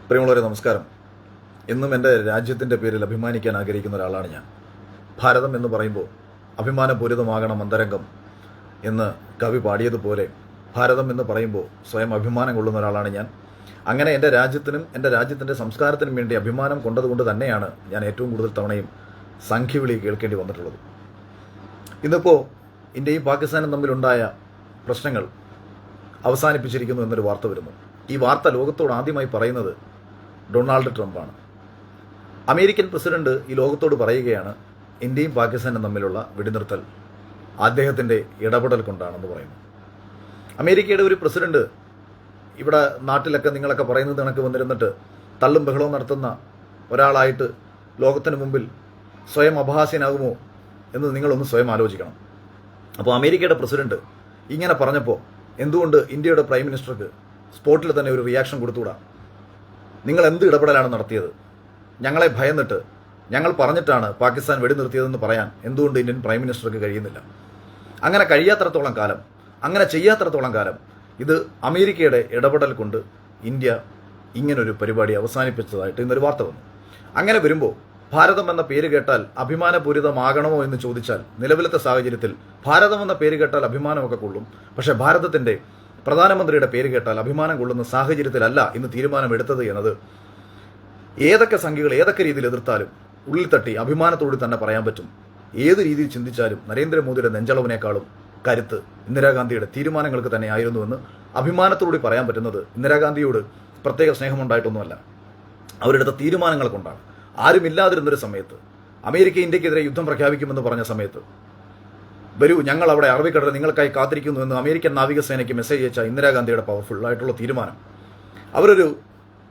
പ്രിയമുള്ളവരെ നമസ്കാരം. എന്നും എൻ്റെ രാജ്യത്തിൻ്റെ പേരിൽ അഭിമാനിക്കാൻ ആഗ്രഹിക്കുന്ന ഒരാളാണ് ഞാൻ. ഭാരതം എന്ന് പറയുമ്പോൾ അഭിമാനപൂരിതമാകണം അന്തരംഗം എന്ന് കവി പാടിയതുപോലെ ഭാരതം എന്ന് പറയുമ്പോൾ സ്വയം അഭിമാനം കൊള്ളുന്ന ഒരാളാണ് ഞാൻ. അങ്ങനെ എൻ്റെ രാജ്യത്തിനും എൻ്റെ രാജ്യത്തിൻ്റെ സംസ്കാരത്തിനും വേണ്ടി അഭിമാനം കൊണ്ടതുകൊണ്ട് തന്നെയാണ് ഞാൻ ഏറ്റവും കൂടുതൽ തവണയും സംഖ്യവിളി കേൾക്കേണ്ടി വന്നിട്ടുള്ളത്. ഇന്നിപ്പോൾ ഇന്ത്യയും പാകിസ്ഥാനും തമ്മിലുണ്ടായ പ്രശ്നങ്ങൾ അവസാനിപ്പിച്ചിരിക്കുന്നു എന്നൊരു വാർത്ത വരുന്നു. ഈ വാർത്ത ലോകത്തോട് ആദ്യമായി പറയുന്നത് ഡൊണാൾഡ് ട്രംപാണ്. അമേരിക്കൻ പ്രസിഡന്റ് ഈ ലോകത്തോട് പറയുകയാണ് ഇന്ത്യയും പാകിസ്ഥാനും തമ്മിലുള്ള വെടിനിർത്തൽ അദ്ദേഹത്തിൻ്റെ ഇടപെടൽ കൊണ്ടാണെന്ന് പറയുന്നു. അമേരിക്കയുടെ ഒരു പ്രസിഡന്റ് ഇവിടെ നാട്ടിലൊക്കെ നിങ്ങളൊക്കെ പറയുന്നത് കണക്ക് വന്നിരുന്നിട്ട് തള്ളും ബഹളവും നടത്തുന്ന ഒരാളായിട്ട് ലോകത്തിന് മുമ്പിൽ സ്വയം അപഹാസ്യനാകുമോ എന്ന് നിങ്ങളൊന്ന് സ്വയം ആലോചിക്കണം. അപ്പോൾ അമേരിക്കയുടെ പ്രസിഡന്റ് ഇങ്ങനെ പറഞ്ഞപ്പോൾ എന്തുകൊണ്ട് ഇന്ത്യയുടെ പ്രൈം മിനിസ്റ്റർക്ക് സ്പോട്ടിൽ തന്നെ ഒരു റിയാക്ഷൻ കൊടുത്തുകൂടാ? നിങ്ങൾ എന്ത് ഇടപെടലാണ് നടത്തിയത്? ഞങ്ങളെ ഭയന്നിട്ട് ഞങ്ങൾ പറഞ്ഞിട്ടാണ് പാകിസ്ഥാൻ വെടിനിർത്തിയതെന്ന് പറയാൻ എന്തുകൊണ്ട് ഇന്ത്യൻ പ്രൈം മിനിസ്റ്റർക്ക് കഴിയുന്നില്ല? അങ്ങനെ കഴിയാത്തടത്തോളം കാലം, അങ്ങനെ ചെയ്യാത്തടത്തോളം കാലം ഇത് അമേരിക്കയുടെ ഇടപെടൽ കൊണ്ട് ഇന്ത്യ ഇങ്ങനൊരു പരിപാടി അവസാനിപ്പിച്ചതായിട്ട് ഇന്നൊരു വാർത്ത വന്നു. അങ്ങനെ വരുമ്പോൾ ഭാരതം എന്ന പേര് കേട്ടാൽ അഭിമാനപൂരിതമാകണമോ എന്ന് ചോദിച്ചാൽ നിലവിലത്തെ സാഹചര്യത്തിൽ ഭാരതം എന്ന പേര് കേട്ടാൽ അഭിമാനമൊക്കെ കൊള്ളും. പക്ഷേ ഭാരതത്തിൻ്റെ പ്രധാനമന്ത്രിയുടെ പേര് കേട്ടാൽ അഭിമാനം കൊള്ളുന്ന സാഹചര്യത്തിലല്ല ഇന്ന് തീരുമാനമെടുത്തത് എന്നത് ഏതൊക്കെ സംഖ്യകൾ ഏതൊക്കെ രീതിയിൽ എതിർത്താലും ഉള്ളിൽ തട്ടി അഭിമാനത്തോട് തന്നെ പറയാൻ പറ്റും. ഏത് രീതിയിൽ ചിന്തിച്ചാലും നരേന്ദ്രമോദിയുടെ നെഞ്ചളവിനേക്കാളും കരുത്ത് ഇന്ദിരാഗാന്ധിയുടെ തീരുമാനങ്ങൾക്ക് തന്നെ ആയിരുന്നുവെന്ന് അഭിമാനത്തോടുകൂടി പറയാൻ പറ്റുന്നത് ഇന്ദിരാഗാന്ധിയോട് പ്രത്യേക സ്നേഹമുണ്ടായിട്ടൊന്നുമല്ല, അവരെടുത്ത തീരുമാനങ്ങൾ കൊണ്ടാണ്. ആരുമില്ലാതിരുന്നൊരു സമയത്ത് അമേരിക്ക ഇന്ത്യക്കെതിരെ യുദ്ധം പ്രഖ്യാപിക്കുമെന്ന് പറഞ്ഞ സമയത്ത് വരൂ ഞങ്ങൾ അവിടെ അറബിക്കടലിൽ നിങ്ങൾക്കായി കാത്തിരിക്കുന്നു എന്ന് അമേരിക്കൻ നാവികസേനയ്ക്ക് മെസ്സേജ് അയച്ച ഇന്ദിരാഗാന്ധിയുടെ പവർഫുൾ ആയിട്ടുള്ള തീരുമാനം. അവരൊരു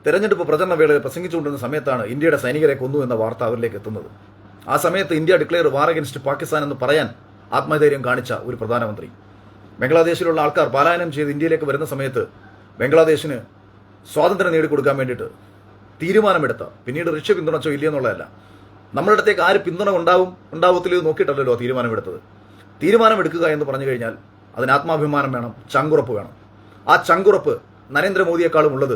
തെരഞ്ഞെടുപ്പ് പ്രചരണ വേളയിൽ പ്രസംഗിച്ചുകൊണ്ടിരുന്ന സമയത്താണ് ഇന്ത്യയുടെ സൈനികരെ കൊന്നു എന്ന വാർത്ത അവരിലേക്ക് എത്തുന്നത്. ആ സമയത്ത് India declare war against Pakistan എന്ന് പറയാൻ ആത്മധൈര്യം കാണിച്ച ഒരു പ്രധാനമന്ത്രി. ബംഗ്ലാദേശിലുള്ള ആൾക്കാർ പലായനം ചെയ്ത് ഇന്ത്യയിലേക്ക് വരുന്ന സമയത്ത് ബംഗ്ലാദേശിന് സ്വാതന്ത്ര്യം നേടിക്കൊടുക്കാൻ വേണ്ടിയിട്ട് തീരുമാനമെടുത്ത, പിന്നീട് റഷ്യ പിന്തുണച്ചോ ഇല്ലയെന്നുള്ളതല്ല, നമ്മുടെ അടുത്തേക്ക് ആര് പിന്തുണ ഉണ്ടാവത്തില്ലോ നോക്കിയിട്ടല്ലോ തീരുമാനമെടുത്തത്. തീരുമാനമെടുക്കുക എന്ന് പറഞ്ഞു കഴിഞ്ഞാൽ അതിന് ആത്മാഭിമാനം വേണം, ചങ്കുറപ്പ് വേണം. ആ ചങ്കുറപ്പ് നരേന്ദ്രമോദിയെക്കാളും ഉള്ളത്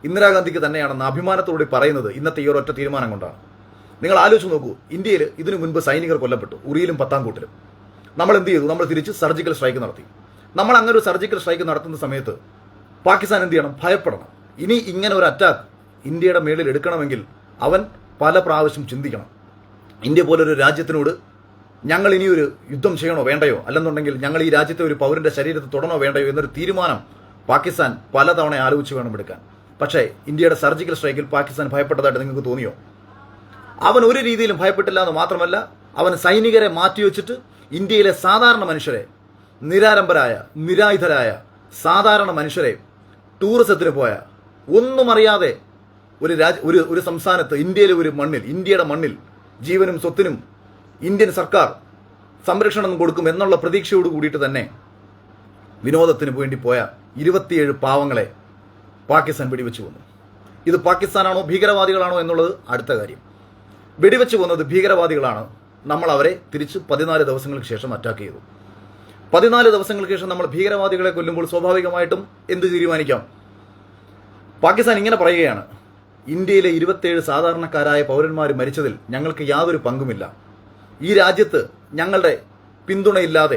ഇന്ദിരാഗാന്ധിക്ക് തന്നെയാണെന്ന് അഭിമാനത്തോടെ പറയുന്നത് ഇന്നത്തെ ഈ ഒരൊറ്റ തീരുമാനം കൊണ്ടാണ്. നിങ്ങൾ ആലോചിച്ച് നോക്കൂ, ഇന്ത്യയിൽ ഇതിനു മുൻപ് സൈനികർ കൊല്ലപ്പെട്ടു, ഉറിയിലും പത്താംകൂട്ടിലും. നമ്മൾ എന്ത് ചെയ്തു? നമ്മൾ തിരിച്ച് സർജിക്കൽ സ്ട്രൈക്ക് നടത്തി. നമ്മൾ അങ്ങനെ ഒരു സർജിക്കൽ സ്ട്രൈക്ക് നടത്തുന്ന സമയത്ത് പാകിസ്ഥാൻ എന്ത് ചെയ്യണം? ഭയപ്പെടണം. ഇനി ഇങ്ങനെ ഒരു അറ്റാക്ക് ഇന്ത്യയുടെ മേളിൽ എടുക്കണമെങ്കിൽ അവൻ പല പ്രാവശ്യം ചിന്തിക്കണം. ഇന്ത്യ പോലൊരു രാജ്യത്തിനോട് ഞങ്ങൾ ഇനിയൊരു യുദ്ധം ചെയ്യണോ വേണ്ടയോ, അല്ലെന്നുണ്ടെങ്കിൽ ഞങ്ങൾ ഈ രാജ്യത്തെ ഒരു പൗരന്റെ ശരീരത്തിൽ തൊടണോ വേണ്ടയോ എന്നൊരു തീരുമാനം പാകിസ്ഥാൻ പലതവണ ആലോചിച്ച് വേണം എടുക്കാൻ. പക്ഷേ ഇന്ത്യയുടെ സർജിക്കൽ സ്ട്രൈക്കിൽ പാകിസ്ഥാൻ ഭയപ്പെട്ടതായിട്ട് നിങ്ങൾക്ക് തോന്നിയോ? അവൻ ഒരു രീതിയിലും ഭയപ്പെട്ടില്ല എന്ന് മാത്രമല്ല, അവൻ സൈനികരെ മാറ്റിവെച്ചിട്ട് ഇന്ത്യയിലെ സാധാരണ മനുഷ്യരെ, നിരാലംബരായ നിരായുധരായ സാധാരണ മനുഷ്യരെ, ടൂറിസത്തിന് പോയ ഒന്നും അറിയാതെ ഒരു സംസ്ഥാനത്ത് ഇന്ത്യയിലെ ഒരു മണ്ണിൽ, ഇന്ത്യയുടെ മണ്ണിൽ ജീവനും സ്വത്തിനും ഇന്ത്യൻ സർക്കാർ സംരക്ഷണം കൊടുക്കും എന്നുള്ള പ്രതീക്ഷയോട് കൂടിയിട്ട് തന്നെ വിനോദത്തിന് വേണ്ടി പോയ 27 പാവങ്ങളെ പാകിസ്ഥാൻ വെടിവെച്ച് കൊന്നു. ഇത് പാകിസ്ഥാനാണോ ഭീകരവാദികളാണോ എന്നുള്ളത് അടുത്ത കാര്യം. വെടിവെച്ച് കൊന്നത് ഭീകരവാദികളാണ്. നമ്മൾ അവരെ തിരിച്ച് 14 ദിവസങ്ങൾക്ക് ശേഷം അറ്റാക്ക് ചെയ്തു. 14 ദിവസങ്ങൾക്ക് ശേഷം നമ്മൾ ഭീകരവാദികളെ കൊല്ലുമ്പോൾ സ്വാഭാവികമായിട്ടും എന്ത് തീരുമാനിക്കാം? പാകിസ്ഥാൻ ഇങ്ങനെ പറയുകയാണ്, ഇന്ത്യയിലെ 27 സാധാരണക്കാരായ പൗരന്മാർ മരിച്ചതിൽ ഞങ്ങൾക്ക് യാതൊരു പങ്കുമില്ല. ഈ രാജ്യത്ത് ഞങ്ങളുടെ പിന്തുണയില്ലാതെ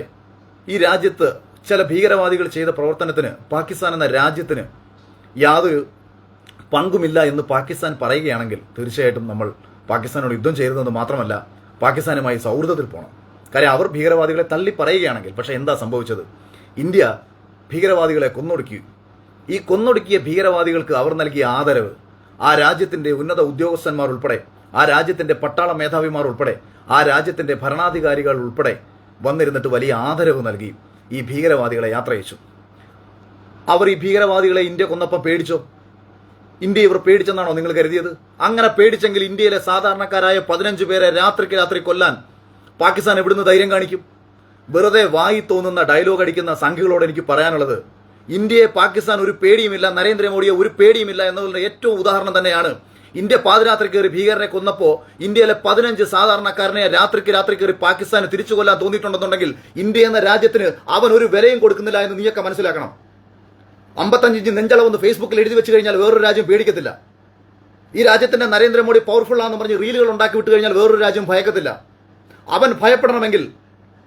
ഈ രാജ്യത്ത് ചില ഭീകരവാദികൾ ചെയ്ത പ്രവർത്തനത്തിന് പാകിസ്ഥാൻ എന്ന രാജ്യത്തിന് യാതൊരു പങ്കുമില്ല എന്ന് പാകിസ്ഥാൻ പറയുകയാണെങ്കിൽ തീർച്ചയായിട്ടും നമ്മൾ പാകിസ്ഥാനോട് യുദ്ധം ചെയ്തതെന്ന് മാത്രമല്ല, പാകിസ്ഥാനുമായി സൗഹൃദത്തിൽ പോകണം. കാര്യം അവർ ഭീകരവാദികളെ തള്ളി പറയുകയാണെങ്കിൽ. പക്ഷേ എന്താ സംഭവിച്ചത്? ഇന്ത്യ ഭീകരവാദികളെ കൊന്നൊടുക്കി. ഈ കൊന്നൊടുക്കിയ ഭീകരവാദികൾക്ക് അവർ നൽകിയ ആദരവ്, ആ രാജ്യത്തിന്റെ ഉന്നത ഉദ്യോഗസ്ഥന്മാർ ഉൾപ്പെടെ, ആ രാജ്യത്തിന്റെ പട്ടാള മേധാവിമാർ ഉൾപ്പെടെ, ആ രാജ്യത്തിന്റെ ഭരണാധികാരികൾ ഉൾപ്പെടെ വന്നിരുന്നിട്ട് വലിയ ആദരവ് നൽകി ഈ ഭീകരവാദികളെ യാത്രയച്ചു. അവർ ഈ ഭീകരവാദികളെ ഇന്ത്യ കൊന്നപ്പം പേടിച്ചോ? ഇന്ത്യ ഇവർ പേടിച്ചെന്നാണോ നിങ്ങൾ കരുതിയത്? അങ്ങനെ പേടിച്ചെങ്കിൽ ഇന്ത്യയിലെ സാധാരണക്കാരായ 15 പേരെ രാത്രിക്ക് രാത്രി കൊല്ലാൻ പാകിസ്ഥാൻ എവിടുന്ന് ധൈര്യം കാണിക്കും? വെറുതെ വായി തോന്നുന്ന ഡയലോഗ് അടിക്കുന്ന സംഖ്യകളോട് എനിക്ക് പറയാനുള്ളത്, ഇന്ത്യയെ പാകിസ്ഥാൻ ഒരു പേടിയുമില്ല, നരേന്ദ്രമോദിയെ ഒരു പേടിയുമില്ല എന്നതിന്റെ ഏറ്റവും ഉദാഹരണം തന്നെയാണ് ഇന്ത്യ പാതിരാത്രി കയറി ഭീകരനെ കൊന്നപ്പോൾ ഇന്ത്യയിലെ 15 സാധാരണക്കാരനെ രാത്രിക്ക് കയറി പാകിസ്ഥാന് തിരിച്ചു കൊല്ലാൻ തോന്നിയിട്ടുണ്ടെന്നുണ്ടെങ്കിൽ ഇന്ത്യ എന്ന രാജ്യത്തിന് അവൻ ഒരു വിലയും കൊടുക്കുന്നില്ല എന്ന് നീയൊക്കെ മനസ്സിലാക്കണം. 55 ഇഞ്ച് നെഞ്ചളവെന്ന് ഫേസ്ബുക്കിൽ എഴുതി വെച്ച് കഴിഞ്ഞാൽ വേറൊരു രാജ്യം പേടിക്കത്തില്ല. ഈ രാജ്യത്തിന്റെ നരേന്ദ്രമോദി പവർഫുൾ ആണെന്ന് പറഞ്ഞ് റീലുകൾ ഉണ്ടാക്കി വിട്ടു കഴിഞ്ഞാൽ വേറൊരു രാജ്യം ഭയക്കത്തില്ല. അവൻ ഭയപ്പെടണമെങ്കിൽ,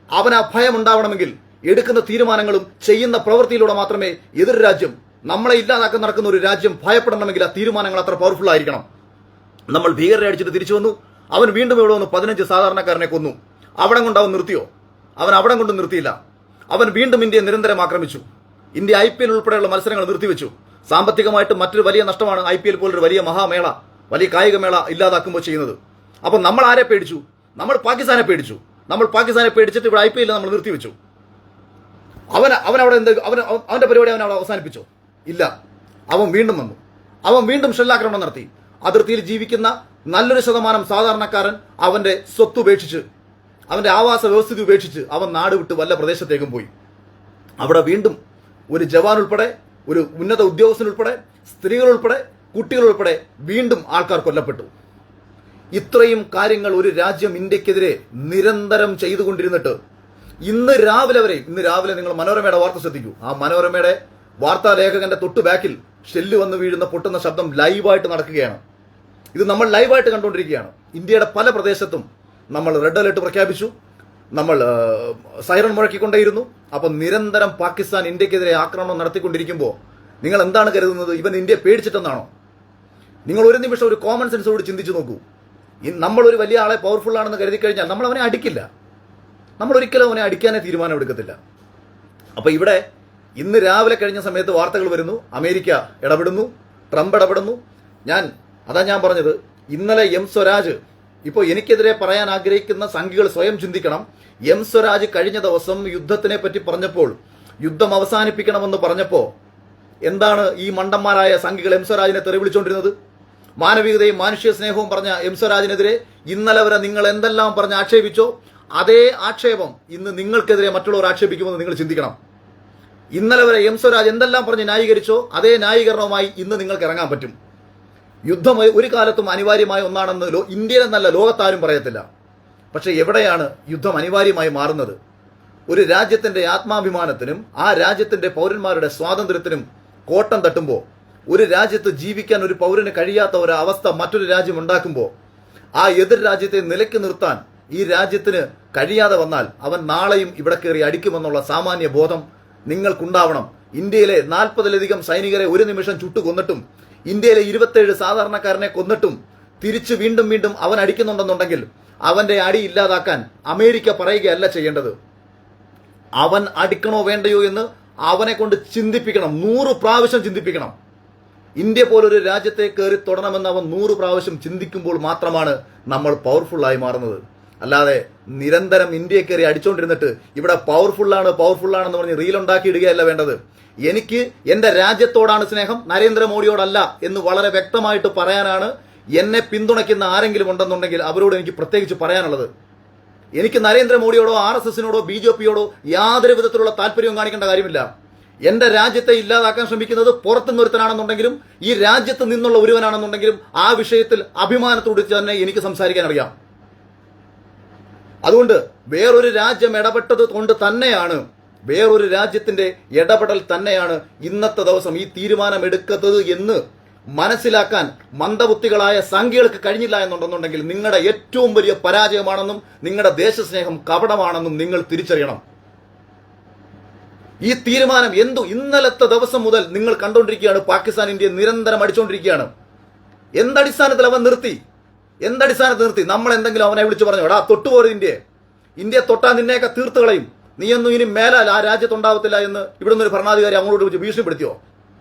അവൻ ആ ഭയം ഉണ്ടാവണമെങ്കിൽ എടുക്കുന്ന തീരുമാനങ്ങളും ചെയ്യുന്ന പ്രവൃത്തിയിലൂടെ മാത്രമേ എതിർ രാജ്യം, നമ്മളെ ഇല്ലാതാക്കാൻ നടക്കുന്ന ഒരു രാജ്യം ഭയപ്പെടണമെങ്കിൽ ആ തീരുമാനങ്ങൾ അത്ര പവർഫുൾ ആയിരിക്കണം. നമ്മൾ ഭീകരരെ അടിച്ചിട്ട് തിരിച്ചു വന്നു, അവൻ വീണ്ടും ഇവിടെ വന്ന് 15 സാധാരണക്കാരനെ കൊന്നു. അവിടെ കൊണ്ട് അവൻ നിർത്തിയോ? അവൻ അവിടെ കൊണ്ട് നിർത്തിയില്ല. അവൻ വീണ്ടും ഇന്ത്യയെ നിരന്തരം ആക്രമിച്ചു. ഇന്ത്യ IPL ഉൾപ്പെടെയുള്ള മത്സരങ്ങൾ നിർത്തിവെച്ചു. സാമ്പത്തികമായിട്ട് മറ്റൊരു വലിയ നഷ്ടമാണ് IPL പോലൊരു വലിയ മഹാമേള, വലിയ കായികമേള ഇല്ലാതാക്കുമ്പോൾ ചെയ്യുന്നത്. അപ്പം നമ്മൾ ആരെ പേടിച്ചു? നമ്മൾ പാകിസ്ഥാനെ പേടിച്ചു. നമ്മൾ പാകിസ്ഥാനെ പേടിച്ചിട്ട് ഇവിടെ IPL നമ്മൾ നിർത്തിവെച്ചു. അവൻ അവിടെ അവന്റെ പരിപാടി അവൻ അവിടെ അവസാനിപ്പിച്ചോ? ഇല്ല. അവൻ വീണ്ടും വന്നു. അവൻ വീണ്ടും ഷെല്ലാക്രമണം നടത്തി. അതിർത്തിയിൽ ജീവിക്കുന്ന നല്ലൊരു ശതമാനം സാധാരണക്കാരൻ അവന്റെ സ്വത്ത് ഉപേക്ഷിച്ച്, അവന്റെ ആവാസ വ്യവസ്ഥിതി ഉപേക്ഷിച്ച് അവൻ നാട് വിട്ട് വല്ല പ്രദേശത്തേക്കും പോയി. അവിടെ വീണ്ടും ഒരു ജവാൻ ഉൾപ്പെടെ, ഒരു ഉന്നത ഉദ്യോഗസ്ഥൻ ഉൾപ്പെടെ, സ്ത്രീകൾ ഉൾപ്പെടെ, കുട്ടികൾ ഉൾപ്പെടെ വീണ്ടും ആൾക്കാർ കൊല്ലപ്പെട്ടു. ഇത്രയും കാര്യങ്ങൾ ഒരു രാജ്യം ഇന്ത്യക്കെതിരെ നിരന്തരം ചെയ്തുകൊണ്ടിരുന്നിട്ട് ഇന്ന് രാവിലെ നിങ്ങൾ മനോരമയുടെ വാർത്ത ശ്രദ്ധിക്കൂ. ആ മനോരമയുടെ വാർത്താ ലേഖകന്റെ തൊട്ടു ബാക്കിൽ ഷെല്ല് വന്ന് വീഴുന്ന പൊട്ടുന്ന ശബ്ദം ലൈവായിട്ട് നടക്കുകയാണ്. ഇത് നമ്മൾ ലൈവായിട്ട് കണ്ടുകൊണ്ടിരിക്കുകയാണ്. ഇന്ത്യയുടെ പല പ്രദേശത്തും നമ്മൾ റെഡ് അലേർട്ട് പ്രഖ്യാപിച്ചു, നമ്മൾ സൈറൺ മുഴക്കിക്കൊണ്ടേയിരുന്നു. അപ്പം നിരന്തരം പാകിസ്ഥാൻ ഇന്ത്യക്കെതിരെ ആക്രമണം നടത്തിക്കൊണ്ടിരിക്കുമ്പോൾ നിങ്ങൾ എന്താണ് കരുതുന്നത്? ഇവൻ ഇന്ത്യയെ പേടിച്ചിട്ടെന്നാണോ? നിങ്ങൾ ഒരു നിമിഷം ഒരു കോമൺ സെൻസോട് ചിന്തിച്ചു നോക്കൂ. നമ്മളൊരു വലിയ ആളെ പവർഫുൾ ആണെന്ന് കരുതി കഴിഞ്ഞാൽ നമ്മൾ അവനെ അടിക്കില്ല. നമ്മൾ ഒരിക്കലും അവനെ അടിക്കാനേ തീരുമാനം എടുക്കത്തില്ല. അപ്പൊ ഇവിടെ ഇന്ന് രാവിലെ കഴിഞ്ഞ സമയത്ത് വാർത്തകൾ വരുന്നു, അമേരിക്ക ഇടപെടുന്നു, ട്രംപ് ഇടപെടുന്നു. അതാ ഞാൻ പറഞ്ഞത്, ഇന്നലെ എം സ്വരാജ്, ഇപ്പോൾ എനിക്കെതിരെ പറയാൻ ആഗ്രഹിക്കുന്ന സംഘികൾ സ്വയം ചിന്തിക്കണം. എം സ്വരാജ് കഴിഞ്ഞ ദിവസം യുദ്ധത്തിനെ പറ്റി പറഞ്ഞപ്പോൾ, യുദ്ധം അവസാനിപ്പിക്കണമെന്ന് പറഞ്ഞപ്പോൾ എന്താണ് ഈ മണ്ടന്മാരായ സംഘികൾ എം സ്വരാജിനെ തെറി വിളിച്ചുകൊണ്ടിരുന്നത്? മാനവികതയും മാനുഷ്യ സ്നേഹവും പറഞ്ഞ എം സ്വരാജിനെതിരെ ഇന്നലെ വരെ നിങ്ങൾ എന്തെല്ലാം പറഞ്ഞ് ആക്ഷേപിച്ചോ, അതേ ആക്ഷേപം ഇന്ന് നിങ്ങൾക്കെതിരെ മറ്റുള്ളവർ ആക്ഷേപിക്കുമെന്ന് നിങ്ങൾ ചിന്തിക്കണം. ഇന്നലെ വരെ എം സ്വരാജ് എന്തെല്ലാം പറഞ്ഞ് ന്യായീകരിച്ചോ, അതേ ന്യായീകരണവുമായി ഇന്ന് നിങ്ങൾക്ക് ഇറങ്ങാൻ പറ്റും. യുദ്ധം ഒരു കാലത്തും അനിവാര്യമായ ഒന്നാണെന്ന് ഇന്ത്യയിലെന്നല്ല ലോകത്താരും പറയത്തില്ല. പക്ഷെ എവിടെയാണ് യുദ്ധം അനിവാര്യമായി മാറുന്നത്? ഒരു രാജ്യത്തിന്റെ ആത്മാഭിമാനത്തിനും ആ രാജ്യത്തിന്റെ പൗരന്മാരുടെ സ്വാതന്ത്ര്യത്തിനും കോട്ടം തട്ടുമ്പോൾ, ഒരു രാജ്യത്ത് ജീവിക്കാൻ ഒരു പൗരന് കഴിയാത്ത ഒരു അവസ്ഥ മറ്റൊരു രാജ്യം ഉണ്ടാക്കുമ്പോൾ, ആ എതിർ രാജ്യത്തെ നിലയ്ക്ക് നിർത്താൻ ഈ രാജ്യത്തിന് കഴിയാതെ വന്നാൽ അവൻ നാളെയും ഇവിടെ കയറി അടിക്കുമെന്നുള്ള സാമാന്യ ബോധം നിങ്ങൾക്കുണ്ടാവണം. ഇന്ത്യയിലെ 40-ലധികം സൈനികരെ ഒരു നിമിഷം ചുട്ടുകൊന്നിട്ടും, ഇന്ത്യയിലെ 27 സാധാരണക്കാരനെ കൊന്നിട്ടും തിരിച്ചു വീണ്ടും വീണ്ടും അവൻ അടിക്കുന്നുണ്ടെന്നുണ്ടെങ്കിൽ അവന്റെ അടി ഇല്ലാതാക്കാൻ അമേരിക്ക പറയുകയല്ല ചെയ്യേണ്ടത്. അവൻ അടിക്കണോ വേണ്ടയോ എന്ന് അവനെ കൊണ്ട് ചിന്തിപ്പിക്കണം, 100 പ്രാവശ്യം ചിന്തിപ്പിക്കണം. ഇന്ത്യ പോലൊരു രാജ്യത്തെ കയറി തൊടണമെന്ന് അവൻ 100 പ്രാവശ്യം ചിന്തിക്കുമ്പോൾ മാത്രമാണ് നമ്മൾ പവർഫുള്ളായി മാറുന്നത്. അല്ലാതെ നിരന്തരം ഇന്ത്യയെ കയറി അടിച്ചുകൊണ്ടിരുന്നിട്ട് ഇവിടെ പവർഫുള്ളാണെന്ന് പറഞ്ഞ് റീലുണ്ടാക്കിയിടുകയല്ല വേണ്ടത്. എനിക്ക് എന്റെ രാജ്യത്തോടാണ് സ്നേഹം, നരേന്ദ്രമോദിയോടല്ല എന്ന് വളരെ വ്യക്തമായിട്ട് പറയാനാണ് എന്നെ പിന്തുണയ്ക്കുന്ന ആരെങ്കിലും ഉണ്ടെന്നുണ്ടെങ്കിൽ അവരോട് എനിക്ക് പ്രത്യേകിച്ച് പറയാനുള്ളത്. എനിക്ക് നരേന്ദ്രമോദിയോടോ RSSനോടോ BJPയോടോ യാതൊരു വിധത്തിലുള്ള താല്പര്യവും കാണിക്കേണ്ട കാര്യമില്ല. എന്റെ രാജ്യത്തെ ഇല്ലാതാക്കാൻ ശ്രമിക്കുന്നത് പുറത്തുനിന്നൊരുത്തനാണെന്നുണ്ടെങ്കിലും ഈ രാജ്യത്ത് നിന്നുള്ള ഒരുവനാണെന്നുണ്ടെങ്കിലും ആ വിഷയത്തിൽ അഭിമാനത്തോട് തന്നെ എനിക്ക് സംസാരിക്കാൻ അറിയാം. അതുകൊണ്ട് വേറൊരു രാജ്യം ഇടപെട്ടത് കൊണ്ട് തന്നെയാണ്, വേറൊരു രാജ്യത്തിന്റെ ഇടപെടൽ തന്നെയാണ് ഇന്നത്തെ ദിവസം ഈ തീരുമാനം എടുക്കുന്നത് എന്ന് മനസ്സിലാക്കാൻ മന്ദബുദ്ധികളായ സംഘികൾക്ക് കഴിഞ്ഞില്ല എന്നുണ്ടെന്നുണ്ടെങ്കിൽ നിങ്ങളുടെ ഏറ്റവും വലിയ പരാജയമാണെന്നും നിങ്ങളുടെ ദേശസ്നേഹം കപടമാണെന്നും നിങ്ങൾ തിരിച്ചറിയണം. ഈ തീരുമാനം ഇന്നലത്തെ ദിവസം മുതൽ നിങ്ങൾ കണ്ടുകൊണ്ടിരിക്കുകയാണ്. പാകിസ്ഥാൻ ഇന്ത്യയെ നിരന്തരം അടിച്ചുകൊണ്ടിരിക്കുകയാണ്. എന്തടിസ്ഥാനത്തിൽ അവൻ നിർത്തി? നമ്മൾ എന്തെങ്കിലും അവനെ വിളിച്ചു പറഞ്ഞു, എടാ തൊട്ടുപോരും ഇന്ത്യയെ തൊട്ടാ നിന്നെയൊക്കെ തീർത്ത് കളയും, നീയൊന്നും ഇനി മേലാൽ ആ രാജ്യത്തുണ്ടാവത്തില്ല എന്ന് ഇവിടുന്ന് ഒരു ഭരണാധികാരി അങ്ങോട്ട് വിളിച്ച് ഭീഷണിപ്പെടുത്തിയോ?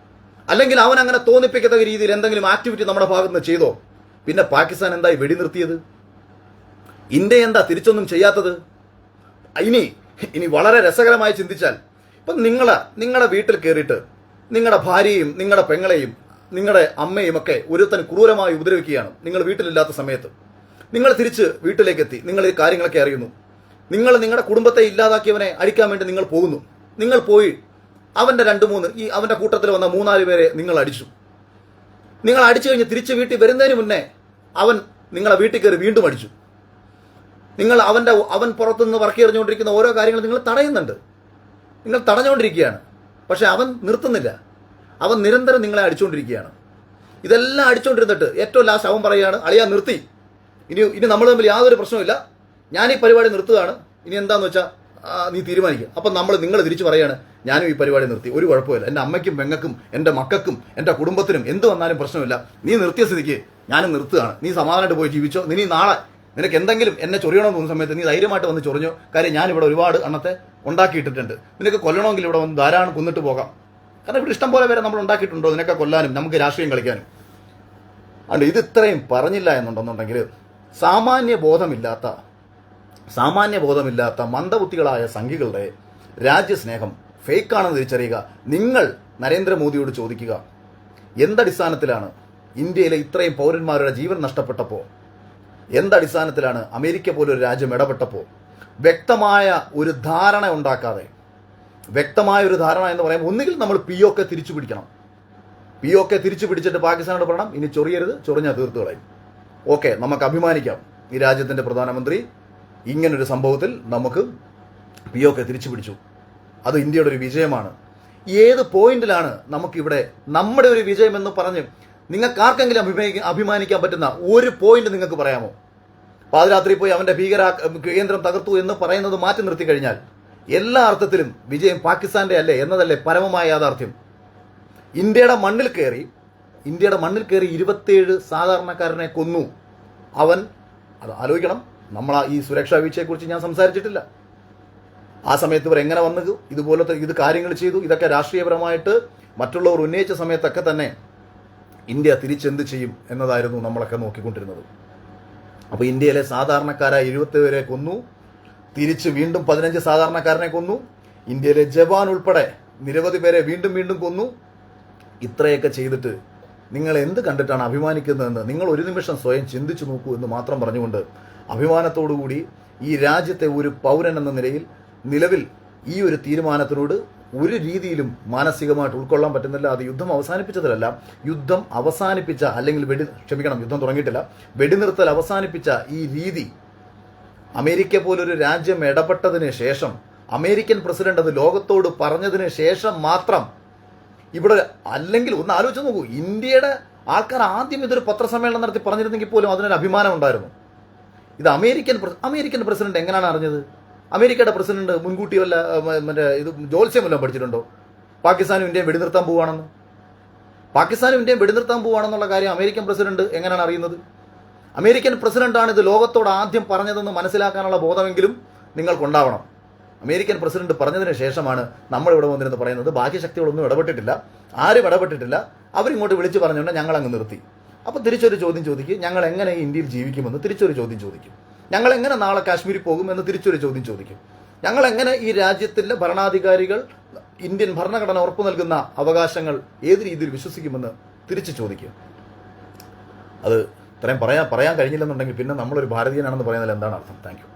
അല്ലെങ്കിൽ അവൻ അങ്ങനെ തോന്നിപ്പിക്കത്തക്ക രീതിയിൽ എന്തെങ്കിലും ആക്ടിവിറ്റി നമ്മുടെ ഭാഗത്ത് നിന്ന് ചെയ്തോ? പിന്നെ പാകിസ്ഥാൻ എന്തായി വെടി നിർത്തിയത്? ഇന്ത്യ എന്താ തിരിച്ചൊന്നും ചെയ്യാത്തത്? ഇനി വളരെ രസകരമായി ചിന്തിച്ചാൽ, ഇപ്പം നിങ്ങളുടെ വീട്ടിൽ കയറിയിട്ട് നിങ്ങളുടെ ഭാര്യയും നിങ്ങളുടെ പെങ്ങളെയും നിങ്ങളുടെ അമ്മയും ഒക്കെ ഒരുത്തൻ ക്രൂരമായി ഉപദ്രവിക്കുകയാണ്. നിങ്ങൾ വീട്ടിലില്ലാത്ത സമയത്ത് നിങ്ങൾ തിരിച്ച് വീട്ടിലേക്ക് എത്തി, നിങ്ങൾ ഈ കാര്യങ്ങളൊക്കെ അറിയുന്നു. നിങ്ങൾ നിങ്ങളുടെ കുടുംബത്തെ ഇല്ലാതാക്കിയവനെ അടിക്കാൻ വേണ്ടി നിങ്ങൾ പോകുന്നു. നിങ്ങൾ പോയി അവന്റെ 2-3 അവന്റെ കൂട്ടത്തിൽ വന്ന 3-4 പേരെ നിങ്ങൾ അടിച്ചു. നിങ്ങൾ അടിച്ചു കഴിഞ്ഞ് തിരിച്ച് വീട്ടിൽ വരുന്നതിന് മുന്നേ അവൻ നിങ്ങളെ വീട്ടിൽ കയറി വീണ്ടും അടിച്ചു. നിങ്ങൾ അവൻ പുറത്തുനിന്ന് വർക്ക് എറിഞ്ഞുകൊണ്ടിരിക്കുന്ന ഓരോ കാര്യങ്ങൾ നിങ്ങൾ തടയുന്നുണ്ട്, നിങ്ങൾ തടഞ്ഞുകൊണ്ടിരിക്കുകയാണ്. പക്ഷെ അവൻ നിർത്തുന്നില്ല, അവൻ നിരന്തരം നിങ്ങളെ അടിച്ചുകൊണ്ടിരിക്കുകയാണ്. ഇതെല്ലാം അടിച്ചുകൊണ്ടിരുന്നിട്ട് ഏറ്റവും ലാസ്റ്റ് അവൻ പറയുകയാണ്, അളിയാ നിർത്തി, ഇനി നമ്മൾ തമ്മിൽ യാതൊരു പ്രശ്നമില്ല, ഞാൻ ഈ പരിപാടി നിർത്തുകയാണ്, ഇനി എന്താന്ന് വെച്ചാൽ നീ തീരുമാനിക്കുക. അപ്പം നിങ്ങൾ തിരിച്ചു പറയാണ്, ഞാനും ഈ പരിപാടി നിർത്തി, ഒരു കുഴപ്പമില്ല, എൻ്റെ അമ്മയ്ക്കും പെങ്ങൾക്കും എൻ്റെ മക്കൾക്കും എൻ്റെ കുടുംബത്തിനും എന്ത് വന്നാലും പ്രശ്നമില്ല, നീ നിർത്തിയ സ്ഥിതിക്ക് ഞാനും നിർത്തുകയാണ്, നീ സമാധാനമായിട്ട് പോയി ജീവിച്ചോ, നീ നാളെ നിനക്ക് എന്തെങ്കിലും എന്നെ ചൊറിയണമെന്ന് തോന്നുന്ന സമയത്ത് നീ ധൈര്യമായിട്ട് വന്ന് ചൊറിഞ്ഞോ, കാര്യം ഞാനിവിടെ ഒരുപാട് എണ്ണത്തെ ഉണ്ടാക്കിയിട്ടിട്ടുണ്ട്, നിനക്ക് കൊല്ലണമെങ്കിൽ ഇവിടെ വന്ന് ധാരാളം കൊന്നിട്ട് പോകാം, കാരണം ഇവിടെ ഇഷ്ടം പോലെ പേരെ നമ്മൾ ഉണ്ടാക്കിയിട്ടുണ്ടോ നിനക്കെ കൊല്ലാനും നമുക്ക് രാഷ്ട്രീയം കളിക്കാനും. അതുകൊണ്ട് ഇത് ഇത്രയും പറഞ്ഞില്ല എന്നുണ്ടെന്നുണ്ടെങ്കിൽ സാമാന്യ ബോധമില്ലാത്ത മന്ദബുദ്ധികളായ സംഘികളുടെ രാജ്യസ്നേഹം ഫേക്കാണെന്ന് തിരിച്ചറിയുക. നിങ്ങൾ നരേന്ദ്രമോദിയോട് ചോദിക്കുക, എന്തടിസ്ഥാനത്തിലാണ് ഇന്ത്യയിലെ ഇത്രയും പൗരന്മാരുടെ ജീവൻ നഷ്ടപ്പെട്ടപ്പോൾ, എന്തടിസ്ഥാനത്തിലാണ് അമേരിക്ക പോലൊരു രാജ്യം ഇടപെട്ടപ്പോൾ വ്യക്തമായ ഒരു ധാരണ ഉണ്ടാക്കാതെ, വ്യക്തമായ ഒരു ധാരണ എന്ന് പറയുമ്പോൾ ഒന്നുകിൽ നമ്മൾ POK തിരിച്ചു പിടിക്കണം, POK തിരിച്ചു പിടിച്ചിട്ട് പാകിസ്ഥാനോട് പറയണം, ഇനി ചൊറിയരുത്, ചൊറിഞ്ഞാൽ തീർത്തു കളയും. ഓക്കെ, നമുക്ക് അഭിമാനിക്കാം, ഈ രാജ്യത്തിൻ്റെ പ്രധാനമന്ത്രി ഇങ്ങനൊരു സംഭവത്തിൽ നമുക്ക് POK തിരിച്ചു പിടിച്ചു, അത് ഇന്ത്യയുടെ ഒരു വിജയമാണ്. ഏത് പോയിന്റിലാണ് നമുക്കിവിടെ നമ്മുടെ ഒരു വിജയം എന്ന് പറഞ്ഞ് നിങ്ങൾക്ക് ആർക്കെങ്കിലും അഭിമാനിക്കാൻ പറ്റുന്ന ഒരു പോയിന്റ് നിങ്ങൾക്ക് പറയാമോ? പാതിരാത്രി പോയി അവന്റെ ഭീകര കേന്ദ്രം തകർത്തു എന്ന് പറയുന്നത് മാറ്റി നിർത്തി കഴിഞ്ഞാൽ എല്ലാ അർത്ഥത്തിലും വിജയം പാകിസ്ഥാന്റെ അല്ലേ എന്നതല്ലേ പരമമായ യാഥാർത്ഥ്യം. ഇന്ത്യയുടെ മണ്ണിൽ കയറി 27 സാധാരണക്കാരനെ കൊന്നു അവൻ. അത് ആലോചിക്കണം. നമ്മൾ ഈ സുരക്ഷാ വീഴ്ചയെക്കുറിച്ച് ഞാൻ സംസാരിച്ചിട്ടില്ല. ആ സമയത്ത് ഇവർ എങ്ങനെ വന്നു, ഇതുപോലത്തെ കാര്യങ്ങൾ ചെയ്തു, ഇതൊക്കെ രാഷ്ട്രീയപരമായിട്ട് മറ്റുള്ളവർ ഉന്നയിച്ച സമയത്തൊക്കെ തന്നെ ഇന്ത്യ തിരിച്ചെന്ത് ചെയ്യും എന്നതായിരുന്നു നമ്മളൊക്കെ നോക്കിക്കൊണ്ടിരുന്നത്. അപ്പോൾ ഇന്ത്യയിലെ സാധാരണക്കാരായ 27 പേരെ കൊന്നു, തിരിച്ച് വീണ്ടും 15 സാധാരണക്കാരനെ കൊന്നു, ഇന്ത്യയിലെ ജവാൻ ഉൾപ്പെടെ നിരവധി പേരെ വീണ്ടും കൊന്നു. ഇത്രയൊക്കെ ചെയ്തിട്ട് നിങ്ങൾ എന്ത് കണ്ടിട്ടാണ് അഭിമാനിക്കുന്നതെന്ന് നിങ്ങൾ ഒരു നിമിഷം സ്വയം ചിന്തിച്ചു നോക്കൂ എന്ന് മാത്രം പറഞ്ഞുകൊണ്ട് അഭിമാനത്തോടുകൂടി ഈ രാജ്യത്തെ ഒരു പൗരൻ എന്ന നിലയിൽ നിലവിൽ ഈ ഒരു തീരുമാനത്തിനോട് ഒരു രീതിയിലും മാനസികമായിട്ട് ഉൾക്കൊള്ളാൻ പറ്റുന്നില്ല. അത് യുദ്ധം അവസാനിപ്പിച്ചതിലല്ല, യുദ്ധം അവസാനിപ്പിച്ച അല്ലെങ്കിൽ യുദ്ധം തുടങ്ങിയിട്ടില്ല, വെടിനിർത്തൽ അവസാനിപ്പിച്ച ഈ രീതി അമേരിക്ക പോലൊരു രാജ്യം ഇടപെട്ടതിന് ശേഷം, അമേരിക്കൻ പ്രസിഡന്റ് അത് ലോകത്തോട് പറഞ്ഞതിന് ശേഷം മാത്രം ഇവിടെ, അല്ലെങ്കിൽ ഒന്ന് ആലോചിച്ച് നോക്കൂ, ഇന്ത്യയുടെ ആൾക്കാർ ആദ്യം ഇതൊരു പത്രസമ്മേളനം നടത്തി പറഞ്ഞിരുന്നെങ്കിൽ പോലും അതിനൊരു അഭിമാനം ഉണ്ടായിരുന്നു. ഇത് അമേരിക്കൻ പ്രസിഡന്റ് എങ്ങനെയാണ് അറിഞ്ഞത്? അമേരിക്കയുടെ പ്രസിഡന്റ് മുൻകൂട്ടി വല്ല ഇത് ജോത്സ്യം വല്ലതും പഠിച്ചിട്ടുണ്ടോ? പാകിസ്ഥാനും ഇന്ത്യയും വെടിനിർത്താൻ പോവുകയാണെന്നുള്ള കാര്യം അമേരിക്കൻ പ്രസിഡന്റ് എങ്ങനെയാണ് അറിയുന്നത്? അമേരിക്കൻ പ്രസിഡന്റാണ് ഇത് ലോകത്തോട് ആദ്യം പറഞ്ഞതെന്ന് മനസ്സിലാക്കാനുള്ള ബോധമെങ്കിലും നിങ്ങൾക്കുണ്ടാവണം. അമേരിക്കൻ പ്രസിഡന്റ് പറഞ്ഞതിന് ശേഷമാണ് നമ്മളിവിടെ വന്നിരുന്ന് പറയുന്നത് ബാക്കി ശക്തികളൊന്നും ഇടപെട്ടിട്ടില്ല, ആരും ഇടപെട്ടിട്ടില്ല, അവരിങ്ങോട്ട് വിളിച്ചു പറഞ്ഞുകൊണ്ട് ഞങ്ങൾ അങ്ങ് നിർത്തി. അപ്പോൾ തിരിച്ചൊരു ചോദ്യം ചോദിക്കും, ഞങ്ങൾ എങ്ങനെ ഇന്ത്യയിൽ ജീവിക്കുമെന്ന് തിരിച്ചൊരു ചോദ്യം ചോദിക്കും. ഞങ്ങൾ എങ്ങനെ നാളെ കാശ്മീരിൽ പോകുമെന്ന് തിരിച്ചൊരു ചോദ്യം ചോദിക്കും. ഞങ്ങൾ എങ്ങനെ ഈ രാജ്യത്തിലെ ഭരണാധികാരികൾ ഇന്ത്യൻ ഭരണഘടന ഉറപ്പു നൽകുന്ന അവകാശങ്ങൾ ഏത് രീതിയിൽ വിശ്വസിക്കുമെന്ന് തിരിച്ചു ചോദിക്കും. അത് ഇത്രയും പറയാൻ കഴിഞ്ഞില്ലെന്നുണ്ടെങ്കിൽ പിന്നെ നമ്മളൊരു ഭാരതീയനാണെന്ന് പറയുന്നതിൽ എന്താണ് അർത്ഥം? Thank you.